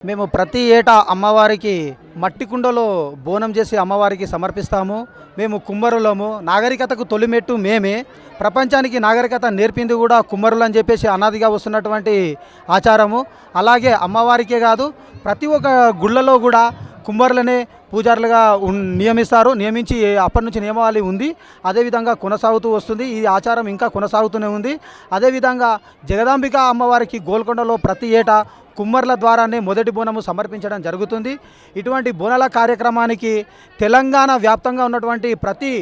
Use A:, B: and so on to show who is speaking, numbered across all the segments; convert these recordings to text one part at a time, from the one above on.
A: మేము ప్రతి ఏటా అమ్మవారికి మట్టి కుండలో బోనం చేసి అమ్మవారికి సమర్పిస్తాము. మేము కుమ్మరులము. నాగరికతకు తొలిమెట్టు మేమే. ప్రపంచానికి నాగరికత నేర్పింది కూడా కుమ్మరులు అని చెప్పేసి అనాదిగా వస్తున్నటువంటి ఆచారము. అలాగే అమ్మవారికే కాదు, ప్రతి ఒక్క గుళ్ళలో కూడా కుమ్మరులనే పూజారులుగా నియమించి అప్పటి నుంచి నియమావళి ఉంది. అదేవిధంగా కొనసాగుతూ వస్తుంది. ఈ ఆచారం ఇంకా కొనసాగుతూనే ఉంది. అదేవిధంగా జగదాంబిక అమ్మవారికి గోల్కొండలో ప్రతి ఏటా కుమ్మర్ల ద్వారానే మొదటి బోనము సమర్పించడం జరుగుతుంది. ఇటువంటి బోనాల కార్యక్రమానికి తెలంగాణ వ్యాప్తంగా ఉన్నటువంటి ప్రతి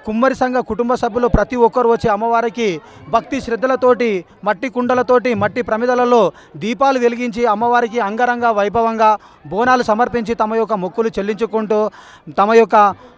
A: కుమ్మరి సంఘ కుటుంబ సభ్యులు ప్రతి ఒక్కరు వచ్చి అమ్మవారికి భక్తి శ్రద్ధలతోటి మట్టి కుండలతోటి మట్టి ప్రమిదలలో దీపాలు వెలిగించి అమ్మవారికి అంగరంగ వైభవంగా బోనాలు సమర్పించి తమ యొక్క మొక్కులు చెల్లించుకుంటూ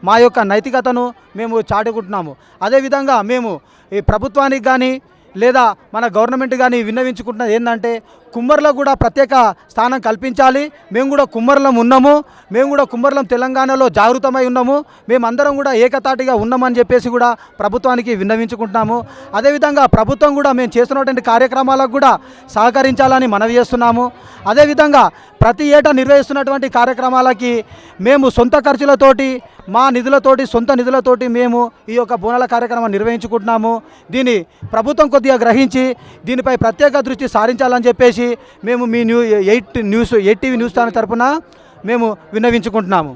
A: మా యొక్క నైతికతను మేము చాటుకుంటున్నాము. అదేవిధంగా మేము ఈ ప్రభుత్వానికి కానీ లేదా మన గవర్నమెంట్ కానీ విన్నవించుకుంటున్నది ఏంటంటే కుమ్మరులకు కూడా ప్రత్యేక స్థానం కల్పించాలి. మేము కూడా కుమ్మరులం ఉన్నాము. మేము కూడా కుమ్మరులం తెలంగాణలో జాగృతమై ఉన్నాము. మేమందరం కూడా ఏకతాటిగా ఉన్నామని చెప్పేసి కూడా ప్రభుత్వానికి విన్నవించుకుంటున్నాము. అదేవిధంగా ప్రభుత్వం కూడా మేము చేస్తున్నటువంటి కార్యక్రమాలకు కూడా సహకరించాలని మనవి చేస్తున్నాము. అదేవిధంగా ప్రతి ఏటా నిర్వహిస్తున్నటువంటి కార్యక్రమాలకి మేము సొంత ఖర్చులతోటి సొంత నిధులతోటి మేము ఈ యొక్క బోనాల కార్యక్రమం నిర్వహించుకుంటున్నాము. దీన్ని ప్రభుత్వం కొద్దిగా గ్రహించి దీనిపై ప్రత్యేక దృష్టి సారించాలని చెప్పేసి మేము మీ ఎయిట్ టీవీ న్యూస్ ఛానల్ తరఫున మేము విన్నవించుకుంటున్నాము.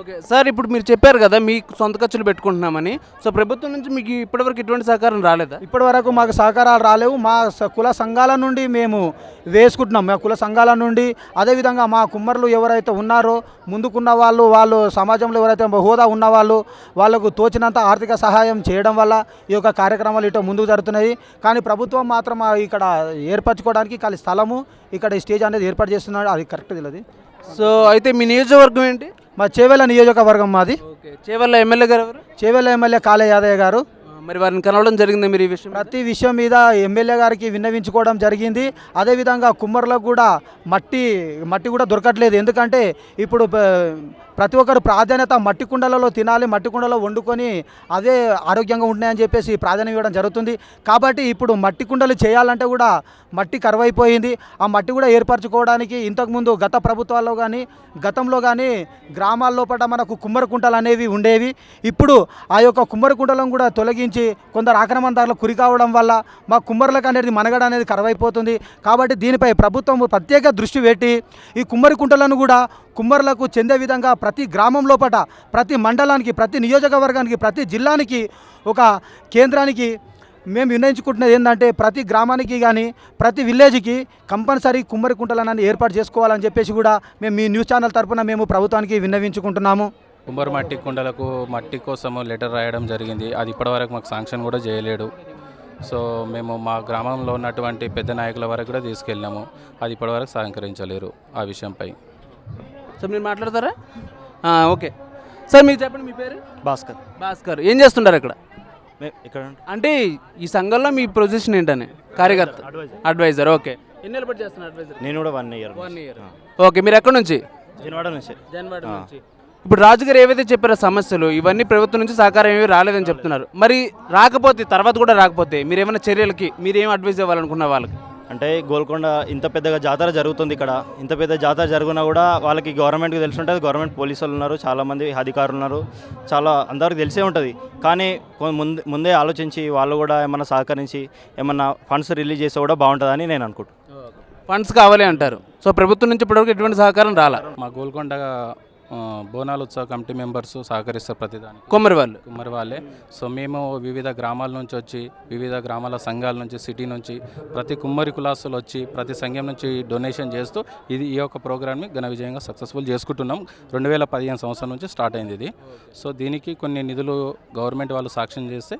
B: ఓకే సార్, ఇప్పుడు మీరు చెప్పారు కదా మీకు సొంత ఖర్చులు పెట్టుకుంటున్నామని. సో ప్రభుత్వం నుంచి మీకు ఇప్పటివరకు ఎటువంటి సహకారం రాలేదా?
A: ఇప్పటివరకు మాకు సహకారాలు రాలేవు. మా కుల సంఘాల నుండి మేము వేసుకుంటున్నాం. మా కుల సంఘాల నుండి అదేవిధంగా మా కుమ్మరులు ఎవరైతే ఉన్నారో ముందుకున్న వాళ్ళు సమాజంలో ఎవరైతే హోదా ఉన్నవాళ్ళు వాళ్ళకు తోచినంత ఆర్థిక సహాయం చేయడం వల్ల ఈ యొక్క కార్యక్రమాలు ఇటు ముందుకు జరుగుతున్నాయి. కానీ ప్రభుత్వం మాత్రం ఇక్కడ ఏర్పరచుకోవడానికి ఖాళీ స్థలము ఇక్కడ స్టేజ్ అనేది ఏర్పాటు చేస్తున్నాడు. అది కరెక్ట్ తెలియదు.
B: సో అయితే మీ నియోజకవర్గం ఏంటి?
A: మా చేవెళ్ళ నియోజకవర్గం మాది.
B: ఓకే, చేవెళ్ళ ఎమ్మెల్యే గారు ఎవరు?
A: చేవెళ్ళ ఎమ్మెల్యే కాళే యాదయ్య గారు.
B: మరి వారిని కలవడం జరిగింది మీరు ఈ విషయం?
A: ప్రతి విషయం మీద ఎమ్మెల్యే గారికి విన్నవించుకోవడం జరిగింది. అదేవిధంగా కుమ్మరులకు కూడా మట్టి కూడా దొరకట్లేదు. ఎందుకంటే ఇప్పుడు ప్రతి ఒక్కరు ప్రాధాన్యత మట్టి కుండలలో తినాలి, మట్టి కుండలో వండుకొని అదే ఆరోగ్యంగా ఉంటున్నాయని చెప్పేసి ప్రాధాన్యం ఇవ్వడం జరుగుతుంది. కాబట్టి ఇప్పుడు మట్టి కుండలు చేయాలంటే కూడా మట్టి కరువైపోయింది. ఆ మట్టి కూడా ఏర్పరచుకోవడానికి ఇంతకుముందు గత ప్రభుత్వాల్లో కానీ గతంలో కానీ గ్రామాల్లో పట్ల మనకు కుమ్మరి కుంటలు అనేవి ఉండేవి. ఇప్పుడు ఆ యొక్క కుమ్మరి కుంటలను కూడా తొలగించి కొందరు ఆక్రమణదారులకు కురి కావడం వల్ల మా కుమ్మరులకు అనేది మనగడ అనేది కరువైపోతుంది. కాబట్టి దీనిపై ప్రభుత్వం ప్రత్యేక దృష్టి పెట్టి ఈ కుమ్మరి కుంటలను కూడా కుమ్మరులకు చెందే విధంగా ప్రతి గ్రామం లోపల ప్రతి మండలానికి ప్రతి నియోజకవర్గానికి ప్రతి జిల్లానికి ఒక కేంద్రానికి మేము నిర్ణయించుకుంటున్నది ఏంటంటే ప్రతి గ్రామానికి కానీ ప్రతి విలేజ్కి కంపల్సరీ కుమ్మరి కుంటలను ఏర్పాటు చేసుకోవాలని చెప్పేసి కూడా మేము మీ న్యూస్ ఛానల్ తరఫున మేము ప్రభుత్వానికి విన్నవించుకుంటున్నాము.
C: కుమ్మరి మట్టి కుండలకు మట్టి కోసము లెటర్ రాయడం జరిగింది. అది ఇప్పటివరకు మాకు శాంక్షన్ కూడా చేయలేడు. సో మేము మా గ్రామంలో ఉన్నటువంటి పెద్ద నాయకుల వరకు కూడా తీసుకెళ్ళినాము. అది ఇప్పటివరకు సహకరించలేరు ఆ విషయంపై.
B: సో మీరు మాట్లాడతారా? ఓకే సార్, మీరు చెప్పండి. మీ పేరు? భాస్కర్. ఏం చేస్తుంటారు ఇక్కడ? అంటే ఈ సంఘంలో మీ పొజిషన్ ఏంటని? కార్యకర్త, అడ్వైజర్. ఓకే, ఎన్ని నెలలు చేస్తున్నారు అడ్వైజర్?
D: నేను కూడా 1 ఇయర్.
B: ఓకే, మీరు ఎక్కడి నుంచి?
D: జనవాడ నుంచి.
B: ఇప్పుడు రాజుగారు ఏవైతే చెప్పారో సమస్యలు ఇవన్నీ ప్రభుత్వం నుంచి సహకారం ఏమీ రాలేదని చెప్తున్నారు. మరి రాకపోతే తర్వాత కూడా రాకపోతే మీరు ఏమైనా చర్యలకి మీరేం అడ్వైజ్ ఇవ్వాలనుకున్న వాళ్ళకి?
D: అంటే గోల్కొండ ఇంత పెద్దగా జాతర జరుగుతుంది. ఇక్కడ ఇంత పెద్ద జాతర జరుగునా కూడా వాళ్ళకి గవర్నమెంట్కి తెలిసి ఉంటుంది. గవర్నమెంట్ పోలీసు వాళ్ళు ఉన్నారు, చాలామంది అధికారులు ఉన్నారు, చాలా అందరికి తెలిసే ఉంటుంది. కానీ ముందే ఆలోచించి వాళ్ళు కూడా ఏమన్నా సహకరించి ఏమన్నా ఫండ్స్ రిలీజ్ చేస్తే కూడా బాగుంటుందని నేను అనుకుంటున్నాను.
B: ఫండ్స్ కావాలి అంటారు. సో ప్రభుత్వం నుంచి ఇప్పటివరకు ఎటువంటి సహకారం రాలా?
C: మా గోల్కొండ బోనాల ఉత్సవ కమిటీ మెంబర్స్ సహకరిస్తారు ప్రతిదానికి.
B: కుమ్మరి
C: వాళ్ళే. సో మేము వివిధ గ్రామాల నుంచి వచ్చి వివిధ గ్రామాల సంఘాల నుంచి సిటీ నుంచి ప్రతి కుమ్మరి కులాసులు వచ్చి ప్రతి సంఘం నుంచి డొనేషన్ చేస్తూ ఈ యొక్క ప్రోగ్రామ్ని ఘన విజయంగా సక్సెస్ఫుల్ చేసుకుంటున్నాం. 2015 సంవత్సరం నుంచి స్టార్ట్ అయింది ఇది. సో దీనికి కొన్ని నిధులు గవర్నమెంట్ వాళ్ళు సాక్ష్యం చేస్తే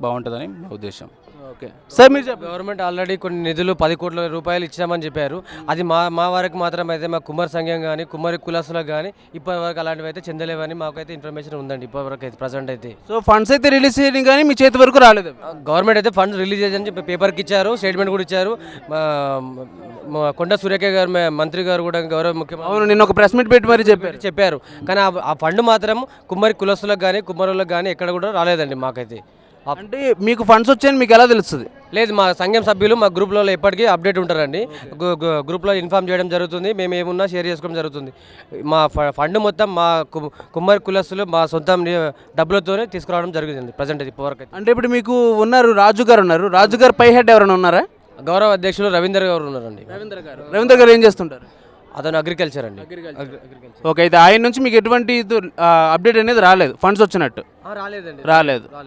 C: బాగుంటుందని మా ఉద్దేశం.
B: ఓకే సార్, మీరు
E: గవర్నమెంట్ ఆల్రెడీ కొన్ని నిధులు 10 కోట్ల రూపాయలు ఇచ్చామని చెప్పారు. అది మా వరకు మాత్రం అయితే మా కుమ్మరి సంఘం కానీ కుమ్మరి కులాసులకు కానీ ఇప్పటివరకు అలాంటివి అయితే చెందలేవని మాకైతే ఇన్ఫర్మేషన్ ఉందండి ఇప్పటివరకు అయితే ప్రజెంట్ అయితే.
B: సో ఫండ్స్ అయితే రిలీజ్ చేయడం కానీ మీ చేతి వరకు రాలేదు?
E: గవర్నమెంట్ అయితే ఫండ్స్ రిలీజ్ చేయని చెప్పి పేపర్కి ఇచ్చారు, స్టేట్మెంట్ కూడా ఇచ్చారు. కొండ సురేఖ గారు మంత్రి గారు కూడా గౌరవ ముఖ్యమంత్రి
B: అవును నిన్న ఒక ప్రెస్ మీట్ పెట్టి మరి చెప్పారు.
E: కానీ ఆ ఫండ్ మాత్రం కుమ్మరి కులస్తులకు కానీ కుమ్మరులకు కానీ ఎక్కడ కూడా రాలేదండి మాకైతే.
B: అంటే మీకు ఫండ్స్ వచ్చాయని మీకు ఎలా తెలుస్తుంది?
E: లేదు, మా సంఘం సభ్యులు మా గ్రూప్లో ఎప్పటికీ అప్డేట్ ఉంటారండి. గ్రూప్లో ఇన్ఫామ్ చేయడం జరుగుతుంది, మేము ఏమున్నా షేర్ చేసుకోవడం జరుగుతుంది. మా ఫండ్ మొత్తం మా కుమ్మరి కులస్తులు మా సొంత డబ్బులతోనే తీసుకురావడం జరుగుతుంది ప్రజెంట్ ఇప్పటివరకు అయితే.
B: అంటే ఇప్పుడు మీకు ఉన్నారు రాజు గారు ఉన్నారు, రాజు గారు పై హెడ్ ఎవరైనా ఉన్నారా?
E: గౌరవ అధ్యక్షులు రవీందర్ గారు ఉన్నారండి.
B: రవీంద్ర గారు ఏం చేస్తుంటారు?
E: అతను అగ్రికల్చర్ అండి.
B: ఓకే, అయితే ఆయన నుంచి మీకు ఎటువంటి అప్డేట్ అనేది రాలేదు, ఫండ్స్ వచ్చినట్టు
E: రాలేదండి.
B: రాలేదు.